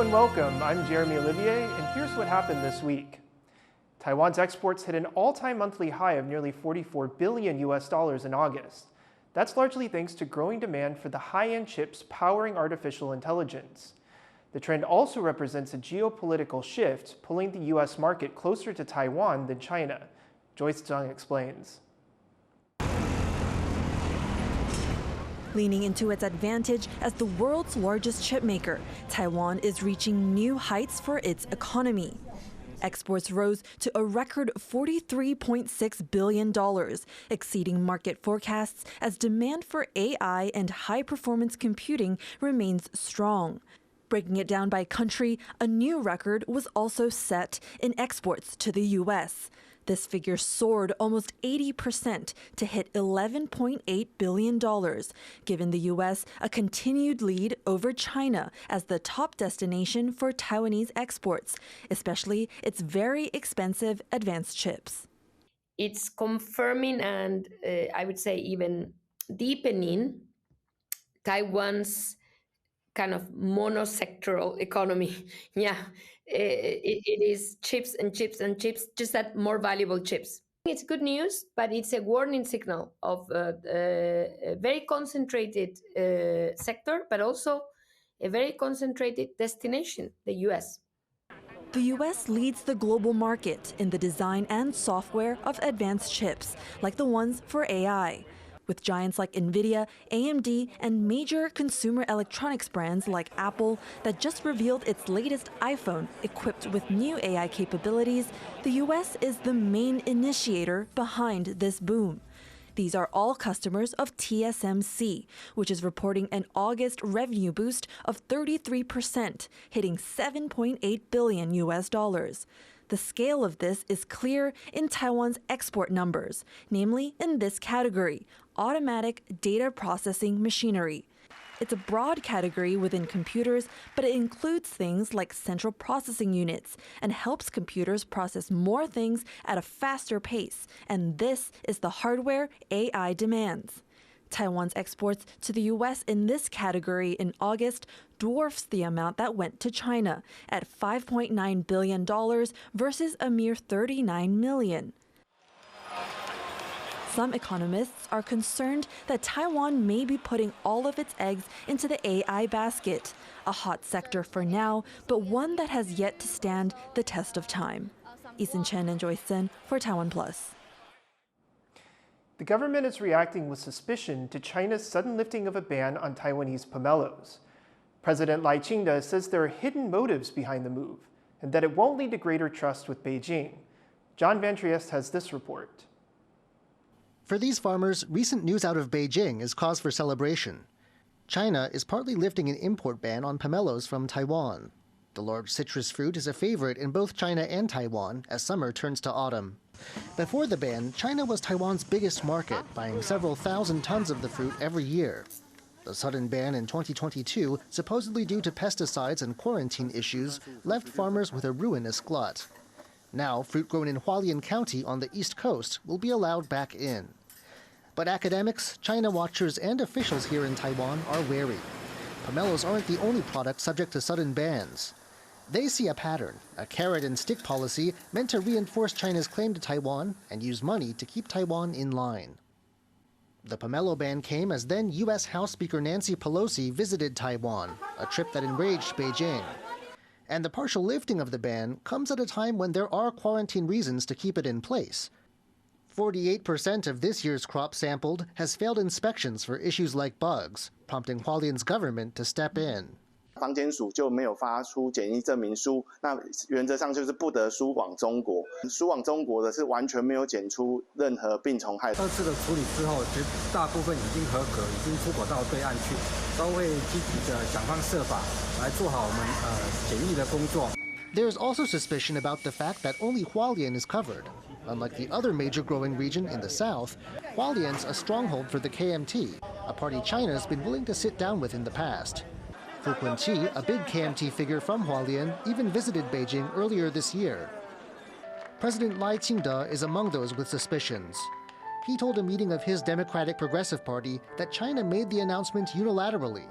and welcome. I'm Jeremy Olivier, and here's what happened this week. Taiwan's exports hit an all-time monthly high of nearly $44 billion in August. That's largely thanks to growing demand for the high-end chips powering artificial intelligence. The trend also represents a geopolitical shift, pulling the U.S. market closer to Taiwan than China. Joyce Zhang explains. Leaning into its advantage as the world's largest chipmaker, Taiwan is reaching new heights for its economy. Exports rose to a record $43.6 billion, exceeding market forecasts as demand for AI and high-performance computing remains strong. Breaking it down by country, a new record was also set in exports to the U.S. This figure soared almost 80% to hit $11.8 billion, giving the U.S. a continued lead over China as the top destination for Taiwanese exports, especially its very expensive advanced chips. It's confirming and I would say even deepening Taiwan's kind of monosectoral economy. Yeah, it is chips and chips and chips, just that more valuable chips. It's good news, but it's a warning signal of a very concentrated sector, but also a very concentrated destination, the US. The U.S. leads the global market in the design and software of advanced chips, like the ones for AI. With giants like NVIDIA, AMD, and major consumer electronics brands like Apple that just revealed its latest iPhone equipped with new AI capabilities, the U.S. is the main initiator behind this boom. These are all customers of TSMC, which is reporting an August revenue boost of 33%, hitting $7.8 billion. The scale of this is clear in Taiwan's export numbers, namely in this category, automatic data processing machinery. It's a broad category within computers, but it includes things like central processing units and helps computers process more things at a faster pace. And this is the hardware AI demands. Taiwan's exports to the U.S. in this category in August dwarfs the amount that went to China at $5.9 billion versus a mere $39 million. Some economists are concerned that Taiwan may be putting all of its eggs into the AI basket, a hot sector for now, but one that has yet to stand the test of time. Eason Chen and Joyce Sen for TaiwanPlus. The government is reacting with suspicion to China's sudden lifting of a ban on Taiwanese pomelos. President Lai Ching-te says there are hidden motives behind the move and that it won't lead to greater trust with Beijing. John Van Trieste has this report. For these farmers, recent news out of Beijing is cause for celebration. China is partly lifting an import ban on pomelos from Taiwan. The large citrus fruit is a favorite in both China and Taiwan as summer turns to autumn. Before the ban, China was Taiwan's biggest market, buying several thousand tons of the fruit every year. The sudden ban in 2022, supposedly due to pesticides and quarantine issues, left farmers with a ruinous glut. Now, fruit grown in Hualien County on the East Coast will be allowed back in. But academics, China watchers, and officials here in Taiwan are wary. Pomelos aren't the only product subject to sudden bans. They see a pattern, a carrot-and-stick policy meant to reinforce China's claim to Taiwan and use money to keep Taiwan in line. The pomelo ban came as then U.S. House Speaker Nancy Pelosi visited Taiwan, a trip that enraged Beijing. And the partial lifting of the ban comes at a time when there are quarantine reasons to keep it in place. 48% of this year's crop sampled has failed inspections for issues like bugs, prompting Hualien's government to step in. 房检署就没有发出检疫证明书，那原则上就是不得输往中国。输往中国的是完全没有检出任何病虫害。二次的处理之后，其实大部分已经合格，已经出口到对岸去，都会积极的想方设法来做好我们检疫的工作。 There's also suspicion about the fact that only Hualien is covered. Unlike the other major growing region in the south, Hualien's a stronghold for the KMT, a party China's been willing to sit down with in the past. Fu Kunqi, a big KMT figure from Hualien, even visited Beijing earlier this year. President Lai Ching-te is among those with suspicions. He told a meeting of his Democratic Progressive Party that China made the announcement unilaterally.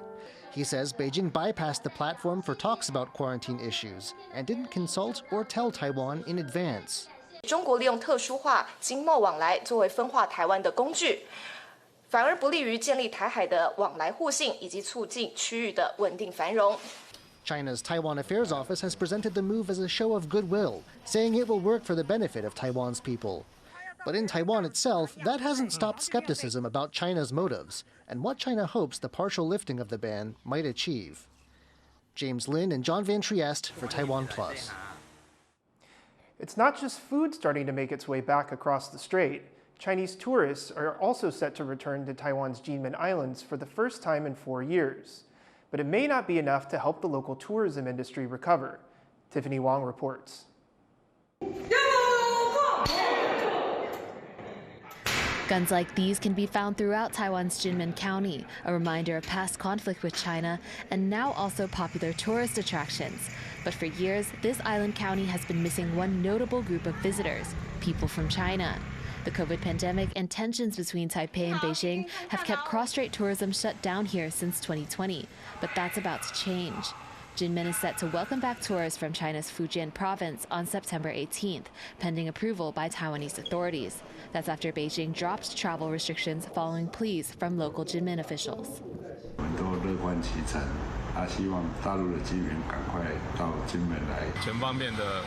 He says Beijing bypassed the platform for talks about quarantine issues and didn't consult or tell Taiwan in advance. 中国利用特殊化经贸往来作为分化台湾的工具，反而不利于建立台海的往来互信以及促进区域的稳定繁荣。 China's Taiwan Affairs Office has presented the move as a show of goodwill, saying it will work for the benefit of Taiwan's people. But in Taiwan itself, that hasn't stopped skepticism about China's motives and what China hopes the partial lifting of the ban might achieve. James Lin and John Van Trieste for TaiwanPlus. It's not just food starting to make its way back across the strait. Chinese tourists are also set to return to Taiwan's Gman Islands for the first time in 4 years. But it may not be enough to help the local tourism industry recover. Tiffany Wong reports. Guns like these can be found throughout Taiwan's Kinmen County, a reminder of past conflict with China, and now also popular tourist attractions. But for years, this island county has been missing one notable group of visitors, people from China. The COVID pandemic and tensions between Taipei and Beijing have kept cross-strait tourism shut down here since 2020, but that's about to change. Kinmen is set to welcome back tourists from China's Fujian province on September 18th, pending approval by Taiwanese authorities. That's after Beijing dropped travel restrictions following pleas from local Kinmen officials. 都乐观其成，希望大陆的居民赶快到金门来。全方面的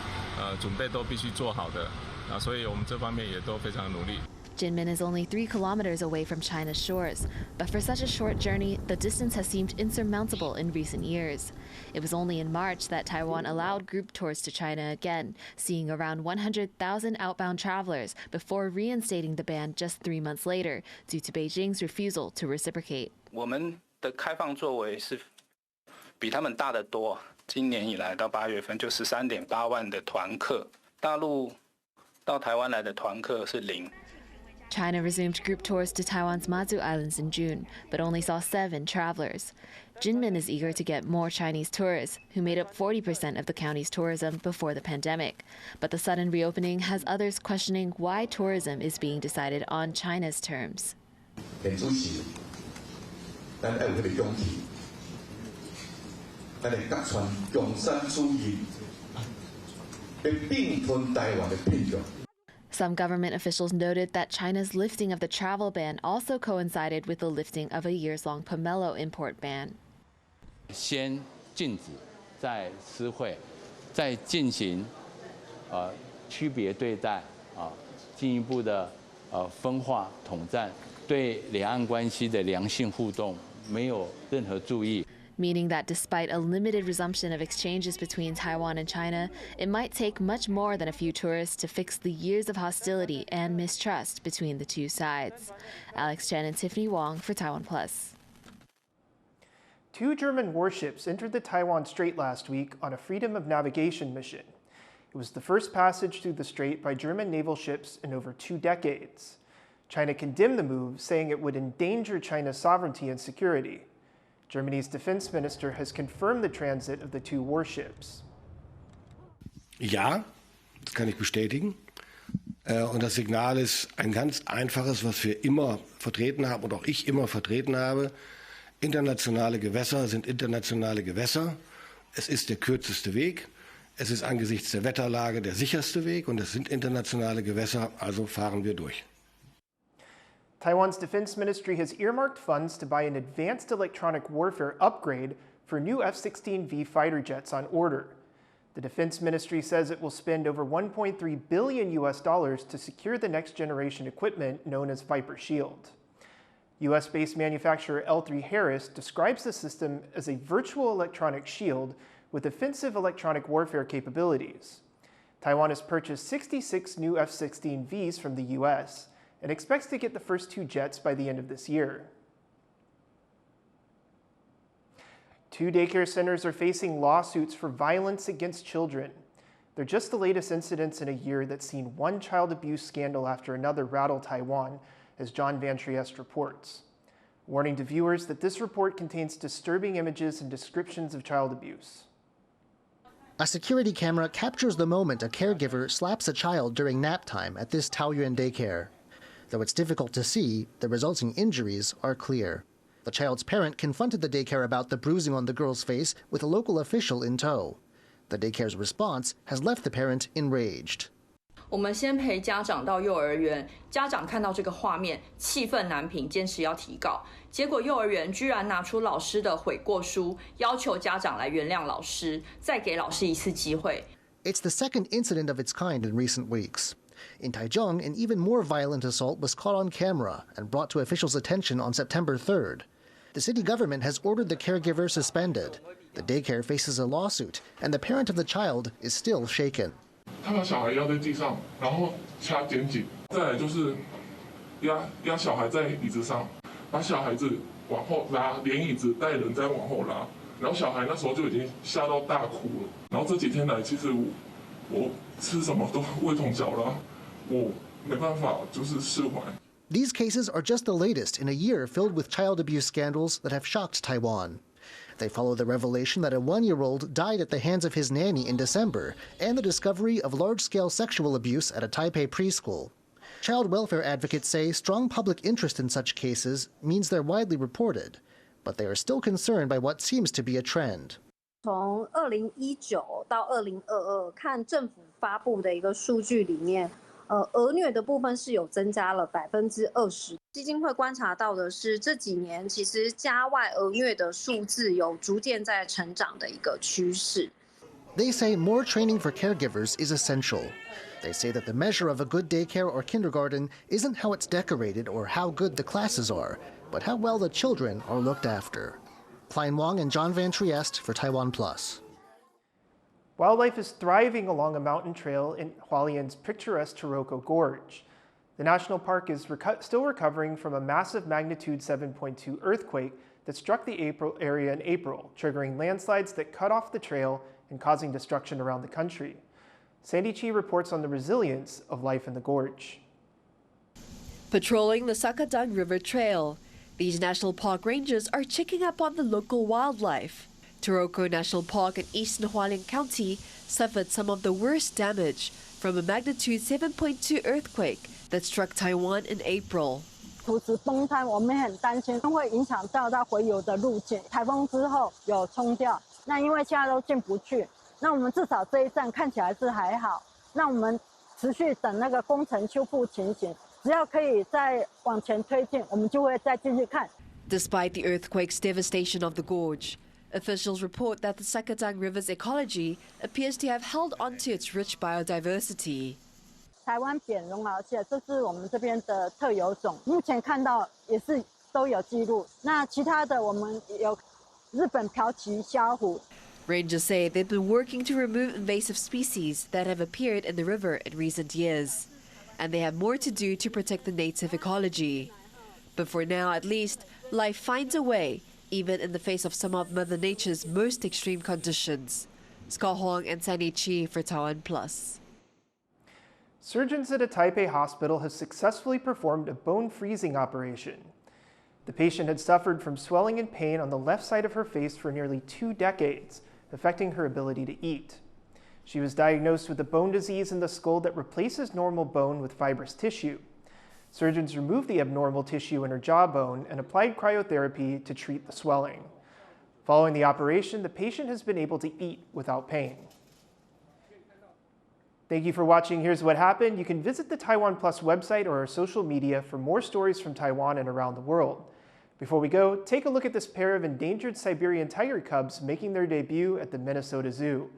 准备都必须做好的，所以我们这方面也都非常努力。 Kinmen is only 3 kilometers away from China's shores, but for such a short journey, the distance has seemed insurmountable in recent years. It was only in March that Taiwan allowed group tours to China again, seeing around 100,000 outbound travelers before reinstating the ban just 3 months later, due to Beijing's refusal to reciprocate. 我们的开放作为是比他们大得多。今年以来到8月份就13.8万的团客，大陆到台湾来的团客是0。 China resumed group tours to Taiwan's Matsu Islands in June, but only saw 7 travelers. Kinmen is eager to get more Chinese tourists, who made up 40% of the county's tourism before the pandemic. But the sudden reopening has others questioning why tourism is being decided on China's terms. 很主席，咱要有迄个勇气，咱来甲传共产主义，要并吞台湾的骗局。 Some government officials noted that China's lifting of the travel ban also coincided with the lifting of a years-long Pomelo import ban. 先禁止，再施惠，再进行区别对待进一步的分化统战，对两岸关系的良性互动没有任何注意。 Meaning that despite a limited resumption of exchanges between Taiwan and China, it might take much more than a few tourists to fix the years of hostility and mistrust between the two sides. Alex Chen and Tiffany Wong for TaiwanPlus. 2 German warships entered the Taiwan Strait last week on a freedom of navigation mission. It was the first passage through the strait by German naval ships in over 2 decades. China condemned the move, saying it would endanger China's sovereignty and security. Germany's defense minister has confirmed the transit of the 2 warships. Ja, das kann ich bestätigen. Und das Signal ist ein ganz einfaches, was wir immer vertreten haben und auch ich immer vertreten habe. Internationale Gewässer sind internationale Gewässer. Es ist der kürzeste Weg. Es ist angesichts der Wetterlage der sicherste Weg und es sind internationale Gewässer, also fahren wir durch. Taiwan's defense ministry has earmarked funds to buy an advanced electronic warfare upgrade for new F16 V fighter jets on order. The defense ministry says it will spend over $1.3 billion to secure the next generation equipment known as Viper Shield. US-based manufacturer L3 Harris describes the system as a virtual electronic shield with offensive electronic warfare capabilities. Taiwan has purchased 66 new F16 Vs from the US and expects to get the first 2 jets by the end of this year. 2 daycare centers are facing lawsuits for violence against children. They're just the latest incidents in a year that's seen one child abuse scandal after another rattle Taiwan, as John Van Trieste reports. Warning to viewers that this report contains disturbing images and descriptions of child abuse. A security camera captures the moment a caregiver slaps a child during nap time at this Taoyuan daycare. Though it's difficult to see, the resulting injuries are clear. The child's parent confronted the daycare about the bruising on the girl's face with a local official in tow. The daycare's response has left the parent enraged. 我们先陪家长到幼儿园，家长看到这个画面，气愤难平，坚持要提告。结果幼儿园居然拿出老师的悔过书，要求家长来原谅老师，再给老师一次机会。It's the second incident of its kind in recent weeks. In Taichung, an even more violent assault was caught on camera and brought to officials' attention on September 3rd. The city government has ordered the caregiver suspended. The daycare faces a lawsuit, and the parent of the child is still shaken. 他把小孩压在地上，然后掐剪颈，再来就是压小孩在椅子上，把小孩子往后拉，连椅子带人再往后拉，然后小孩那时候就已经吓到大哭了。然后这几天来，其实我吃什么都胃痛绞了，我没办法就是释怀。These cases are just the latest in a year filled with child abuse scandals that have shocked Taiwan. They follow the revelation that a 1-year-old died at the hands of his nanny in December and the discovery of large-scale sexual abuse at a Taipei preschool. Child welfare advocates say strong public interest in such cases means they're widely reported, but they are still concerned by what seems to be a trend. 从2019到2022，看政府发布的一个数据里面，儿虐的部分是有增加了20%。基金会观察到的是，这几年其实家外儿虐的数字有逐渐在成长的一个趋势。They say more training for caregivers is essential. They say that the measure of a good daycare or kindergarten isn't how it's decorated or how good the classes are, but how well the children are looked after. Klein Wang and John Van Trieste for TaiwanPlus. Wildlife is thriving along a mountain trail in Hualien's picturesque Taroko Gorge. The national park is still recovering from a massive magnitude 7.2 earthquake that struck the area in April, triggering landslides that cut off the trail and causing destruction around the country. Sandy Chi reports on the resilience of life in the gorge. Patrolling the Sakadang River Trail, these national park rangers are checking up on the local wildlife. Taroko National Park in eastern Hualien County suffered some of the worst damage from a magnitude 7.2 earthquake that struck Taiwan in April. 土质崩塌，我们很担心会影响到它回游的路径。台风之后有冲掉，那因为现在都进不去，那我们至少这一站看起来是还好。那我们持续等那个工程修复情形，只要可以再往前推进，我们就会再继续看。Despite the earthquake's devastation of the gorge, officials report that the Sakadang River's ecology appears to have held onto its rich biodiversity. 台湾扁绒螯蟹，这是我们这边的特有种，目前看到也是都有记录。那其他的我们有日本瓢鳍虾虎。Rangers say they've been working to remove invasive species that have appeared in the river in recent years, and they have more to do to protect the native ecology. But for now, at least, life finds a way, even in the face of some of Mother Nature's most extreme conditions. Scott Huang and Sandy Chi for TaiwanPlus. Surgeons at a Taipei hospital have successfully performed a bone freezing operation. The patient had suffered from swelling and pain on the left side of her face for nearly 2 decades, affecting her ability to eat. She was diagnosed with a bone disease in the skull that replaces normal bone with fibrous tissue. Surgeons removed the abnormal tissue in her jawbone and applied cryotherapy to treat the swelling. Following the operation, the patient has been able to eat without pain. Thank you for watching Here's What Happened. You can visit the TaiwanPlus website or our social media for more stories from Taiwan and around the world. Before we go, take a look at this pair of endangered Siberian tiger cubs making their debut at the Minnesota Zoo.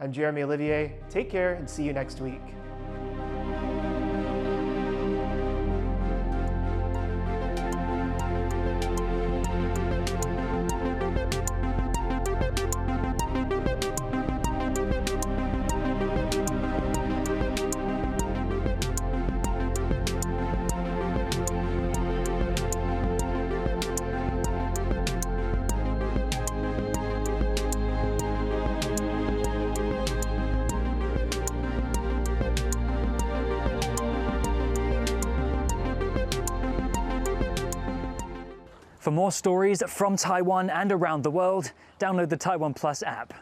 I'm Jeremy Olivier. Take care and see you next week. For more stories from Taiwan and around the world, download the TaiwanPlus app.